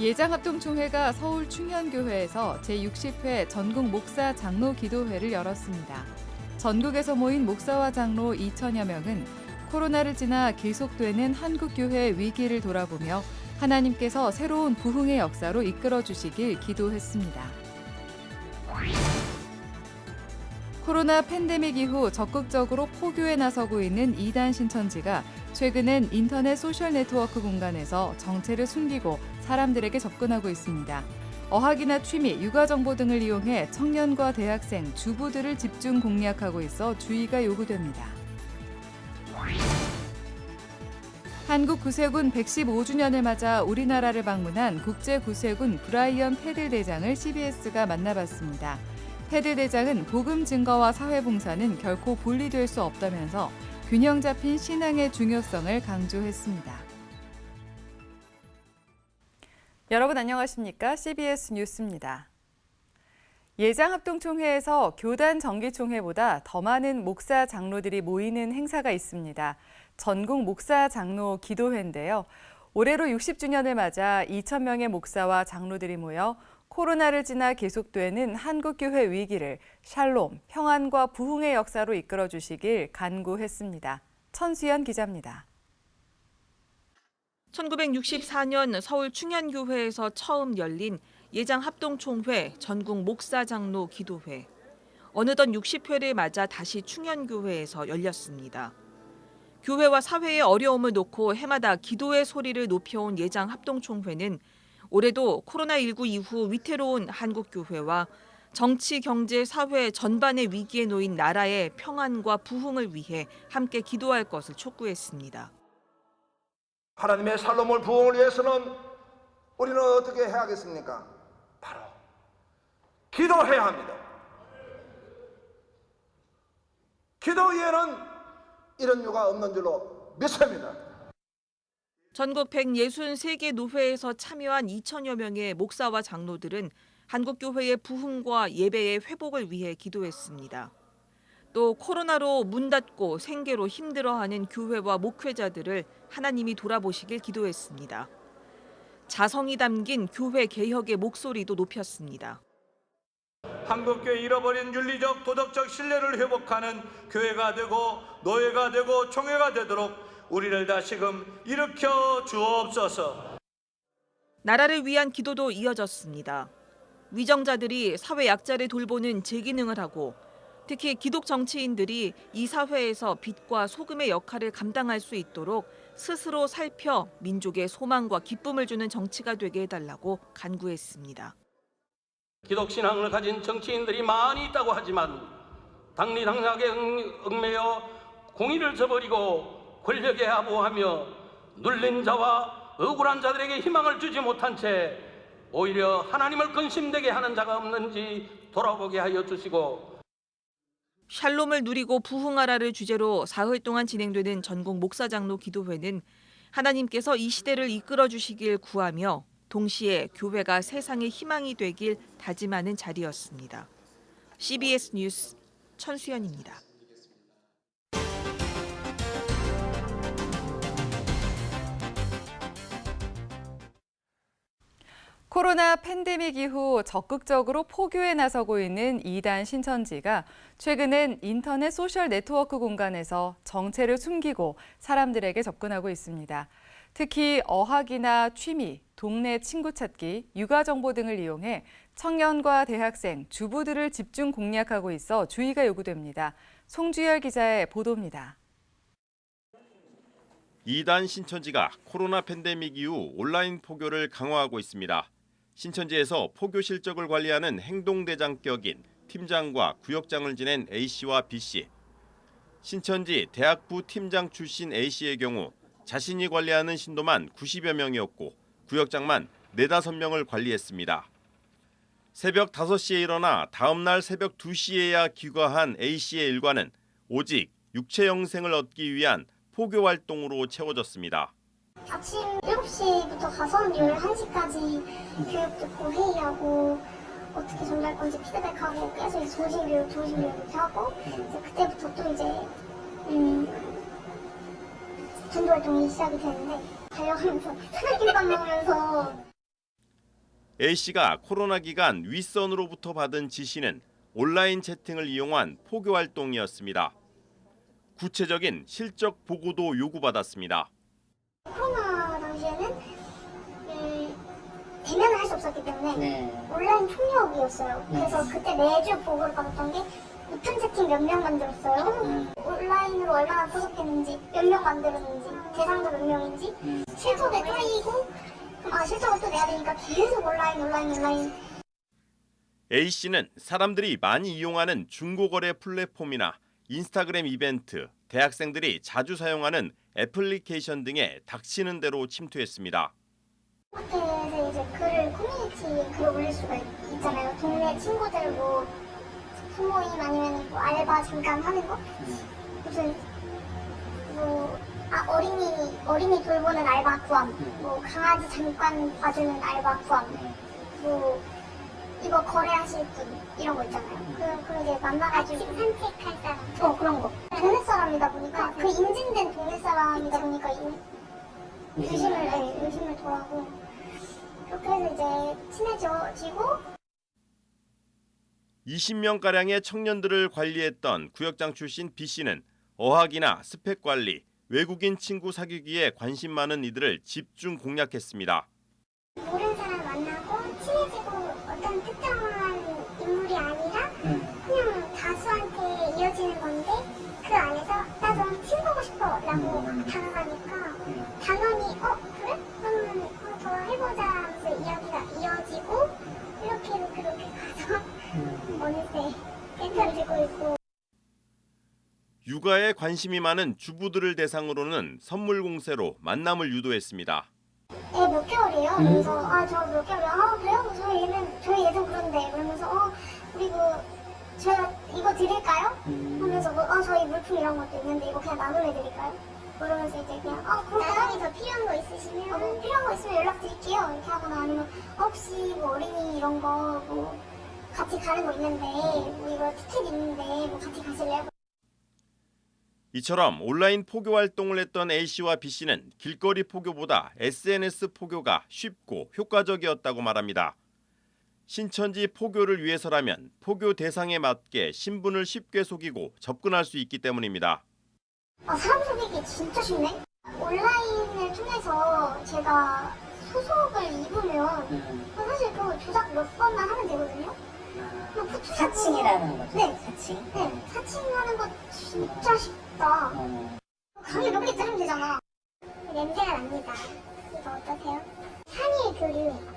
예장합동총회가 서울 충현교회에서 제60회 전국 목사 장로 기도회를 열었습니다. 전국에서 모인 목사와 장로 2천여 명은 코로나를 지나 계속되는 한국교회 위기를 돌아보며 하나님께서 새로운 부흥의 역사로 이끌어 주시길 기도했습니다. 코로나 팬데믹 이후 적극적으로 포교에 나서고 있는 이단 신천지가 최근엔 인터넷 소셜 네트워크 공간에서 정체를 숨기고 사람들에게 접근하고 있습니다. 어학이나 취미, 육아 정보 등을 이용해 청년과 대학생, 주부들을 집중 공략하고 있어 주의가 요구됩니다. 한국 구세군 115주년을 맞아 우리나라를 방문한 국제구세군 브라이언 패들 대장을 CBS가 만나봤습니다. 패들 대장은 복음 증거와 사회봉사는 결코 분리될 수 없다면서 균형 잡힌 신앙의 중요성을 강조했습니다. 여러분 안녕하십니까? CBS 뉴스입니다. 예장합동총회에서 교단 정기총회보다 더 많은 목사 장로들이 모이는 행사가 있습니다. 전국 목사 장로 기도회인데요. 올해로 60주년을 맞아 2,000명의 목사와 장로들이 모여 코로나를 지나 계속되는 한국교회 위기를 샬롬, 평안과 부흥의 역사로 이끌어 주시길 간구했습니다. 천수연 기자입니다. 1964년 서울 충현교회에서 처음 열린 예장합동총회 전국 목사장로 기도회. 어느덧 60회를 맞아 다시 충현교회에서 열렸습니다. 교회와 사회의 어려움을 놓고 해마다 기도의 소리를 높여온 예장합동총회는 올해도 코로나19 이후 위태로운 한국교회와 정치, 경제, 사회 전반의 위기에 놓인 나라의 평안과 부흥을 위해 함께 기도할 것을 촉구했습니다. 하나님의 샬롬을 부흥을 위해서는 우리는 어떻게 해야겠습니까? 바로 기도해야 합니다. 기도 외에는 이런 이유가 없는 줄로 믿습니다. 전국 163개 노회에서 참여한 2천여 명의 목사와 장로들은 한국교회의 부흥과 예배의 회복을 위해 기도했습니다. 또 코로나로 문 닫고 생계로 힘들어하는 교회와 목회자들을 하나님이 돌아보시길 기도했습니다. 자성이 담긴 교회 개혁의 목소리도 높였습니다. 한국교회 잃어버린 윤리적 도덕적 신뢰를 회복하는 교회가 되고 노예가 되고 총회가 되도록 우리를 다시금 일으켜 주옵소서. 나라를 위한 기도도 이어졌습니다. 위정자들이 사회 약자를 돌보는 제기능을 하고 특히 기독 정치인들이 이 사회에서 빛과 소금의 역할을 감당할 수 있도록 스스로 살펴 민족의 소망과 기쁨을 주는 정치가 되게 해달라고 간구했습니다. 기독신앙을 가진 정치인들이 많이 있다고 하지만 당리당략에 얽매여 공의를 저버리고 권력에 아부하며 눌린 자와 억울한 자들에게 희망을 주지 못한 채 오히려 하나님을 근심되게 하는 자가 없는지 돌아보게 하여 주시고 샬롬을 누리고 부흥하라를 주제로 사흘 동안 진행되는 전국 목사장로 기도회는 하나님께서 이 시대를 이끌어 주시길 구하며 동시에 교회가 세상의 희망이 되길 다짐하는 자리였습니다. CBS 뉴스 천수연입니다. 코로나 팬데믹 이후 적극적으로 포교에 나서고 있는 이단 신천지가 최근엔 인터넷 소셜 네트워크 공간에서 정체를 숨기고 사람들에게 접근하고 있습니다. 특히 어학이나 취미, 동네 친구 찾기, 육아 정보 등을 이용해 청년과 대학생, 주부들을 집중 공략하고 있어 주의가 요구됩니다. 송주열 기자의 보도입니다. 이단 신천지가 코로나 팬데믹 이후 온라인 포교를 강화하고 있습니다. 신천지에서 포교 실적을 관리하는 행동대장 격인 팀장과 구역장을 지낸 A씨와 B씨. 신천지 대학부 팀장 출신 A씨의 경우 자신이 관리하는 신도만 90여 명이었고 구역장만 4-5명을 관리했습니다. 새벽 5시에 일어나 다음 날 새벽 2시에야 귀가한 A씨의 일과는 오직 육체 영생을 얻기 위한 포교 활동으로 채워졌습니다. 아침 7시부터 가서 11시까지 교육 듣고 회의하고 어떻게 전달할 건지 피드백하고 계속 정신교육 이렇게 하고 이제 그때부터 또 이제 전도 활동이 시작이 되는데 달려가면서 사장김밥 먹으면서 A씨가 코로나 기간 윗선으로부터 받은 지시는 온라인 채팅을 이용한 포교 활동이었습니다. 구체적인 실적 보고도 요구받았습니다. 코로나 당시에는 대면을 할 수 없었기 때문에 온라인 총력이었어요. 그래서 그때 매주 보고를 받았던 게 오픈 채팅 몇 명 만들었어요. 온라인으로 얼마나 소속했는지, 몇 명 만들었는지, 대상자 몇 명인지, 실적에 쪼이고 실적을 또 내야 되니까 계속 온라인. A씨는 사람들이 많이 이용하는 중고거래 플랫폼이나 인스타그램 이벤트, 대학생들이 자주 사용하는 애플리케이션 등에 닥치는 대로 침투했습니다. 마켓에서 이제 커뮤니티에 글을 올릴 수가 있잖아요. 동네 친구들 뭐 소모임 아니면 뭐 알바 잠깐 하는 거? 무슨 어린이 돌보는 알바 구함, 뭐 강아지 잠깐 봐주는 알바 구함, 뭐 이거 거래하실 분 이런 거 있잖아요. 그럼 이제 만나가지고 산책할 사람, 그런 거. 동네 사람이다 보니까 그 인증된 동네 사람이다 보니까 의심을 덜하고 그렇게 해서 이제 친해지고. 20명가량의 청년들을 관리했던 구역장 출신 B씨는 어학이나 스펙 관리, 외국인 친구 사귀기에 관심 많은 이들을 집중 공략했습니다. 모르는 사람 만나고 친해지고 어떤 특정한 인물이 아니라 그냥 다수한테 이어지는 건데 그 안에서 나 좀 친구고 싶어 라고 다가가니까 당연히 그래? 그러면 더 해보자 하면서 이야기가 이어지고 이렇게 가서 어느새 센터를 들고 있고. 육아에 관심이 많은 주부들을 대상으로는 선물 공세로 만남을 유도했습니다. 애 몇 개월이에요? 그래서 저 몇 개월이요? 그래요? 저희 애도 그런데 그러면서 우리 제가 이거 드릴까요? 하면서 저희 물품 이런 것도 있는데 이거 그냥 나눠드릴까요? 그러면서 이제 그냥 나중에 더 필요한 거 있으시면 필요한 거 있으면 연락드릴게요 이렇게 하거나 아니면 혹시 뭐 어린이 이런 거 뭐 같이 가는 거 있는데 뭐 이거 티켓 있는데 뭐 같이 가실래요? 이처럼 온라인 포교 활동을 했던 A씨와 B씨는 길거리 포교보다 SNS 포교가 쉽고 효과적이었다고 말합니다. 신천지 포교를 위해서라면 포교 대상에 맞게 신분을 쉽게 속이고 접근할 수 있기 때문입니다. 사람 속이기 진짜 쉽네. 온라인을 통해서 제가 소속을 입으면 사실 그 조작 몇 번만 하면 되거든요. 사칭이라는 거죠? 네. 사칭? 네, 사칭하는 거 진짜 쉽다. 강의 몇 개 들으면 되잖아. 냄새가 납니다. 이거 어떠세요? 한일 교류회.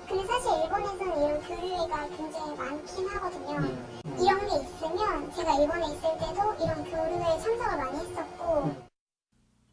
근데 사실 일본에서는 이런 교류회가 굉장히 많긴 하거든요. 이런 게 있으면 제가 일본에 있을 때도 이런 교류회에 참석을 많이 했었고.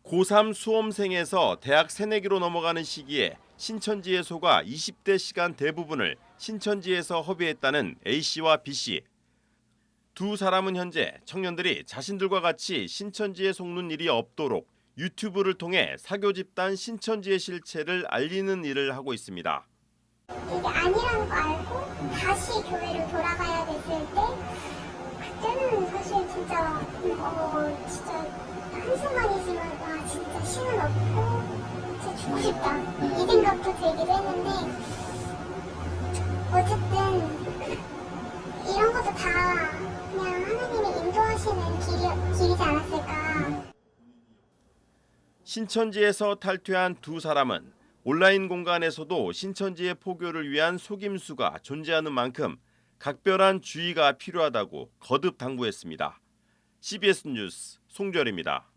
고3 수험생에서 대학 새내기로 넘어가는 시기에 신천지에 속아 20대 시간 대부분을 신천지에서 허비했다는 A씨와 B씨. 두 사람은 현재 청년들이 자신들과 같이 신천지에 속는 일이 없도록 유튜브를 통해 사교 집단 신천지의 실체를 알리는 일을 하고 있습니다. 이게 아니라는 거 알고 다시 교회로 돌아가야 됐을 때 그때는 사실 진짜 한순간이지만 와 진짜 신은 없고 진짜 죽고 싶다 이 생각도 들기도 했는데 어쨌든 이런 것도 다 그냥 하나님이 인도하시는 길이지 않았을까. 신천지에서 탈퇴한 두 사람은 온라인 공간에서도 신천지의 포교를 위한 속임수가 존재하는 만큼 각별한 주의가 필요하다고 거듭 당부했습니다. CBS 뉴스 송주열입니다.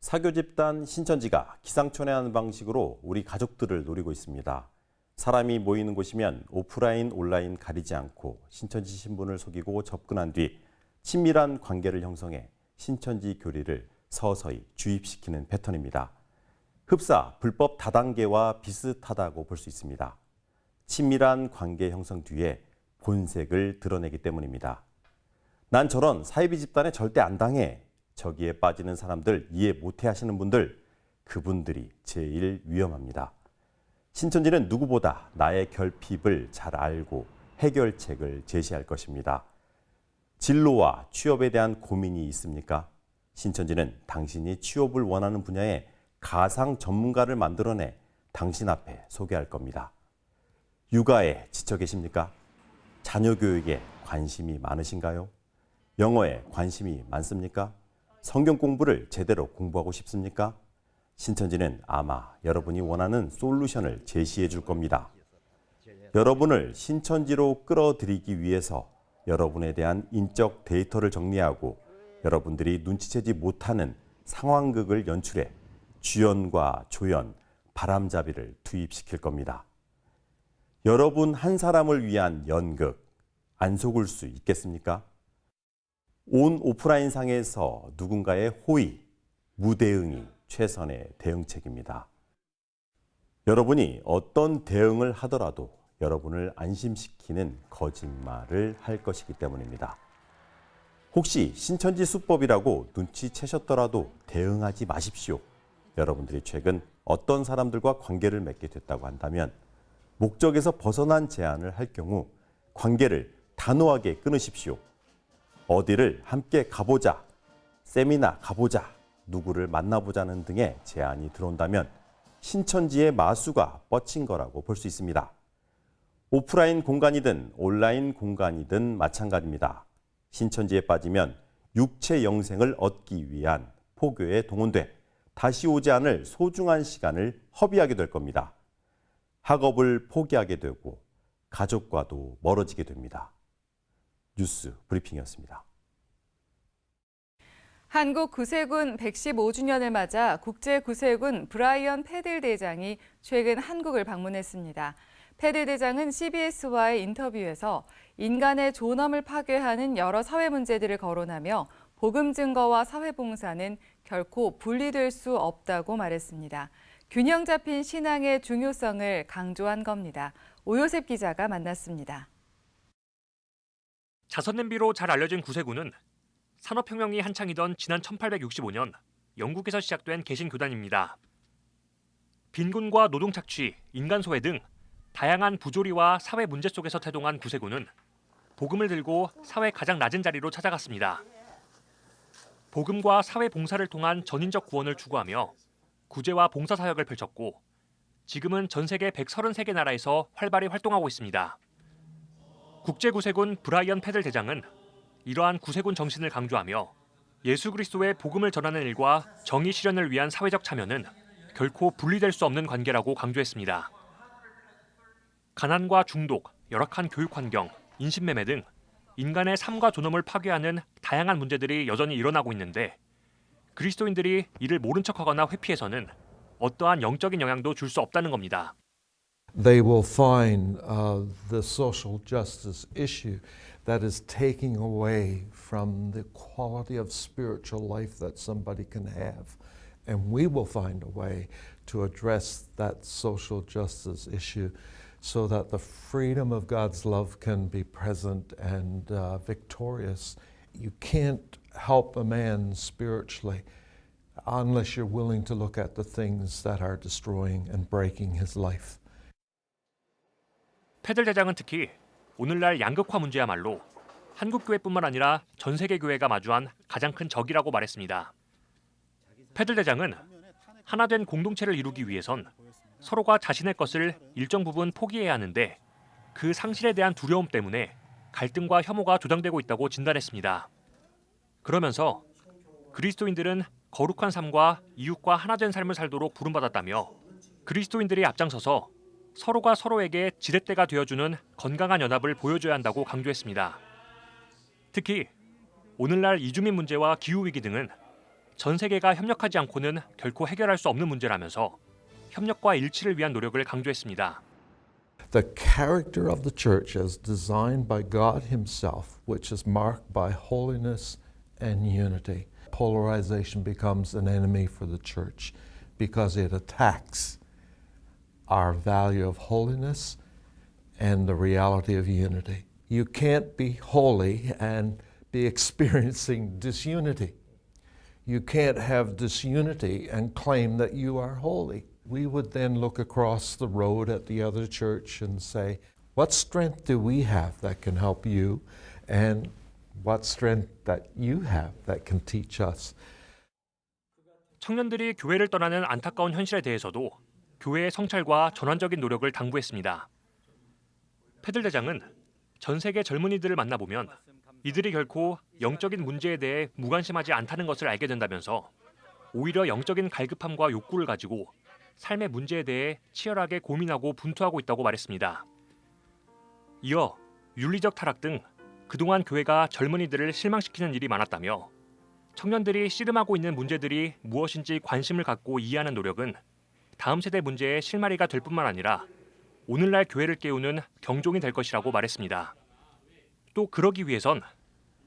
사교 집단 신천지가 기상천외한 방식으로 우리 가족들을 노리고 있습니다. 사람이 모이는 곳이면 오프라인, 온라인 가리지 않고 신천지 신분을 속이고 접근한 뒤 친밀한 관계를 형성해 신천지 교리를 서서히 주입시키는 패턴입니다. 흡사 불법 다단계와 비슷하다고 볼 수 있습니다. 친밀한 관계 형성 뒤에 본색을 드러내기 때문입니다. 난 저런 사이비 집단에 절대 안 당해. 저기에 빠지는 사람들 이해 못해 하시는 분들, 그분들이 제일 위험합니다. 신천지는 누구보다 나의 결핍을 잘 알고 해결책을 제시할 것입니다. 진로와 취업에 대한 고민이 있습니까? 신천지는 당신이 취업을 원하는 분야에 가상 전문가를 만들어내 당신 앞에 소개할 겁니다. 육아에 지쳐 계십니까? 자녀 교육에 관심이 많으신가요? 영어에 관심이 많습니까? 성경 공부를 제대로 공부하고 싶습니까? 신천지는 아마 여러분이 원하는 솔루션을 제시해 줄 겁니다. 여러분을 신천지로 끌어들이기 위해서 여러분에 대한 인적 데이터를 정리하고 여러분들이 눈치채지 못하는 상황극을 연출해 주연과 조연, 바람잡이를 투입시킬 겁니다. 여러분 한 사람을 위한 연극, 안 속을 수 있겠습니까? 온 오프라인 상에서 누군가의 호의, 무대응이 최선의 대응책입니다. 여러분이 어떤 대응을 하더라도 여러분을 안심시키는 거짓말을 할 것이기 때문입니다. 혹시 신천지 수법이라고 눈치채셨더라도 대응하지 마십시오. 여러분들이 최근 어떤 사람들과 관계를 맺게 됐다고 한다면 목적에서 벗어난 제안을 할 경우 관계를 단호하게 끊으십시오. 어디를 함께 가보자, 세미나 가보자, 누구를 만나보자는 등의 제안이 들어온다면 신천지의 마수가 뻗친 거라고 볼 수 있습니다. 오프라인 공간이든 온라인 공간이든 마찬가지입니다. 신천지에 빠지면 육체 영생을 얻기 위한 포교에 동원돼 다시 오지 않을 소중한 시간을 허비하게 될 겁니다. 학업을 포기하게 되고 가족과도 멀어지게 됩니다. 뉴스 브리핑이었습니다. 한국 구세군 115주년을 맞아 국제구세군 브라이언 패들 대장이 최근 한국을 방문했습니다. 패들 대장은 CBS와의 인터뷰에서 인간의 존엄을 파괴하는 여러 사회 문제들을 거론하며 복음 증거와 사회봉사는 결코 분리될 수 없다고 말했습니다. 균형 잡힌 신앙의 중요성을 강조한 겁니다. 오요셉 기자가 만났습니다. 자선 냄비로 잘 알려진 구세군은 산업혁명이 한창이던 지난 1865년 영국에서 시작된 개신교단입니다. 빈곤과 노동착취, 인간소외 등 다양한 부조리와 사회 문제 속에서 태동한 구세군은 복음을 들고 사회 가장 낮은 자리로 찾아갔습니다. 복음과 사회 봉사를 통한 전인적 구원을 추구하며 구제와 봉사 사역을 펼쳤고 지금은 전 세계 133개 나라에서 활발히 활동하고 있습니다. 국제구세군 브라이언 패들 대장은 이러한 구세군 정신을 강조하며 예수 그리스도의 복음을 전하는 일과 정의 실현을 위한 사회적 참여는 결코 분리될 수 없는 관계라고 강조했습니다. 가난과 중독, 열악한 교육 환경, 인신매매 등 인간의 삶과 존엄을 파괴하는 다양한 문제들이 여전히 일어나고 있는데 그리스도인들이 이를 모른 척하거나 회피해서는 어떠한 영적인 영향도 줄 수 없다는 겁니다. They will find the social justice issue that is taking away from the quality of spiritual life that somebody can have. And we will find a way to address that social justice issue so that the freedom of God's love can be present and victorious. You can't help a man spiritually unless you're willing to look at the things that are destroying and breaking his life. 패들 대장은 특히 오늘날 양극화 문제야말로 한국 교회뿐만 아니라 전 세계 교회가 마주한 가장 큰 적이라고 말했습니다. 패들 대장은 하나된 공동체를 이루기 위해선 서로가 자신의 것을 일정 부분 포기해야 하는데 그 상실에 대한 두려움 때문에 갈등과 혐오가 조장되고 있다고 진단했습니다. 그러면서 그리스도인들은 거룩한 삶과 이웃과 하나된 삶을 살도록 부름받았다며 그리스도인들이 앞장서서 서로가 서로에게 지렛대가 되어주는 건강한 연합을 보여줘야 한다고 강조했습니다. 특히 오늘날 이주민 문제와 기후위기 등은 전 세계가 협력하지 않고는 결코 해결할 수 없는 문제라면서 협력과 일치를 위한 노력을 강조했습니다. The character of the church as designed by God Himself, which is marked by holiness and unity. Polarization becomes an enemy for the church because it attacks our value of holiness and the reality of unity. You can't be holy and be experiencing disunity. You can't have disunity and claim that you are holy. We would then look across the road at the other church and say, what strength do we have that can help you? And what strength that you have that can teach us? 청년들이 교회를 떠나는 안타까운 현실에 대해서도 교회의 성찰과 전환적인 노력을 당부했습니다. 패들 대장은 전 세계 젊은이들을 만나보면 이들이 결코 영적인 문제에 대해 무관심하지 않다는 것을 알게 된다면서 오히려 영적인 갈급함과 욕구를 가지고 삶의 문제에 대해 치열하게 고민하고 분투하고 있다고 말했습니다. 이어 윤리적 타락 등 그동안 교회가 젊은이들을 실망시키는 일이 많았다며 청년들이 씨름하고 있는 문제들이 무엇인지 관심을 갖고 이해하는 노력은 다음 세대 문제의 실마리가 될 뿐만 아니라 오늘날 교회를 깨우는 경종이 될 것이라고 말했습니다. 또 그러기 위해선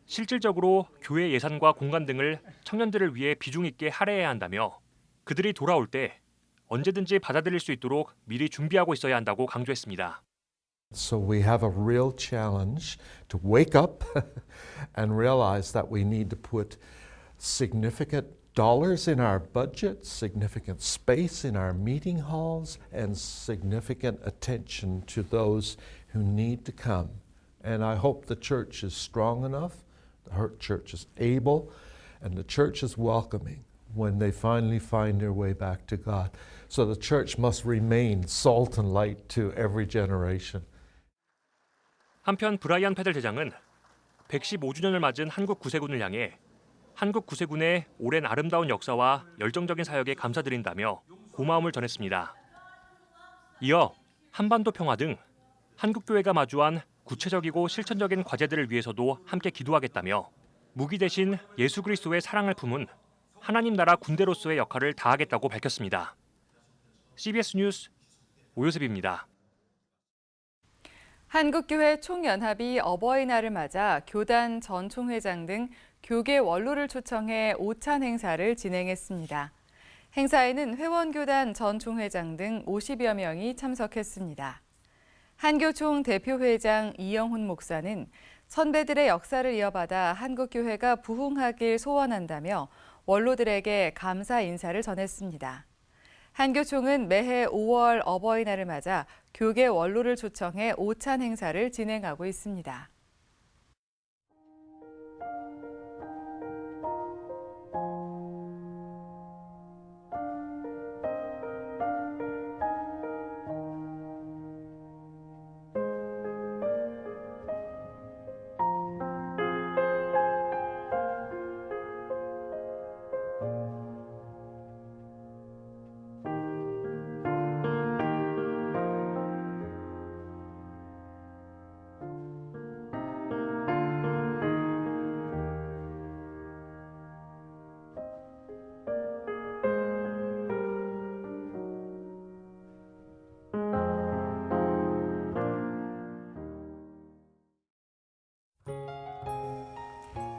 실질적으로 교회 예산과 공간 등을 청년들을 위해 비중 있게 할애해야 한다며 그들이 돌아올 때 언제든지 받아들일 수 있도록 미리 준비하고 있어야 한다고 강조했습니다. So we have a real challenge to wake up and realize that we need to put significant dollars in our budget, significant space in our meeting halls, and significant attention to those who need to come. And I hope the church is strong enough, the church is able, and the church is welcoming when they finally find their way back to God. So the church must remain salt and light to every generation. 한편 브라이언 패들 대장은 115주년을 맞은 한국 구세군을 향해 한국 구세군의 오랜 아름다운 역사와 열정적인 사역에 감사드린다며 고마움을 전했습니다. 이어 한반도 평화 등 한국교회가 마주한 구체적이고 실천적인 과제들을 위해서도 함께 기도하겠다며 무기 대신 예수 그리스도의 사랑을 품은 하나님 나라 군대로서의 역할을 다하겠다고 밝혔습니다. CBS 뉴스 오요셉입니다. 한국교회 총연합이 어버이날을 맞아 교단 전 총회장 등 교계 원로를 초청해 오찬 행사를 진행했습니다. 행사에는 회원교단 전 총회장 등 50여 명이 참석했습니다. 한교총 대표회장 이영훈 목사는 선배들의 역사를 이어받아 한국교회가 부흥하길 소원한다며 원로들에게 감사 인사를 전했습니다. 한교총은 매해 5월 어버이날을 맞아 교계 원로를 초청해 오찬 행사를 진행하고 있습니다.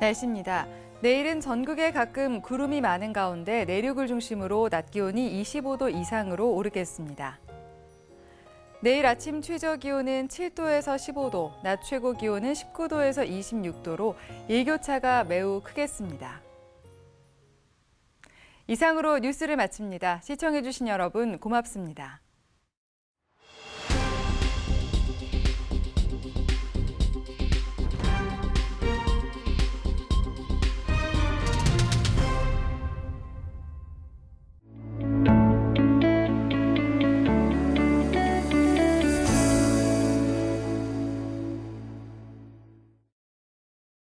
날씨입니다. 내일은 전국에 가끔 구름이 많은 가운데 내륙을 중심으로 낮 기온이 25도 이상으로 오르겠습니다. 내일 아침 최저 기온은 7도에서 15도, 낮 최고 기온은 19도에서 26도로 일교차가 매우 크겠습니다. 이상으로 뉴스를 마칩니다. 시청해주신 여러분 고맙습니다.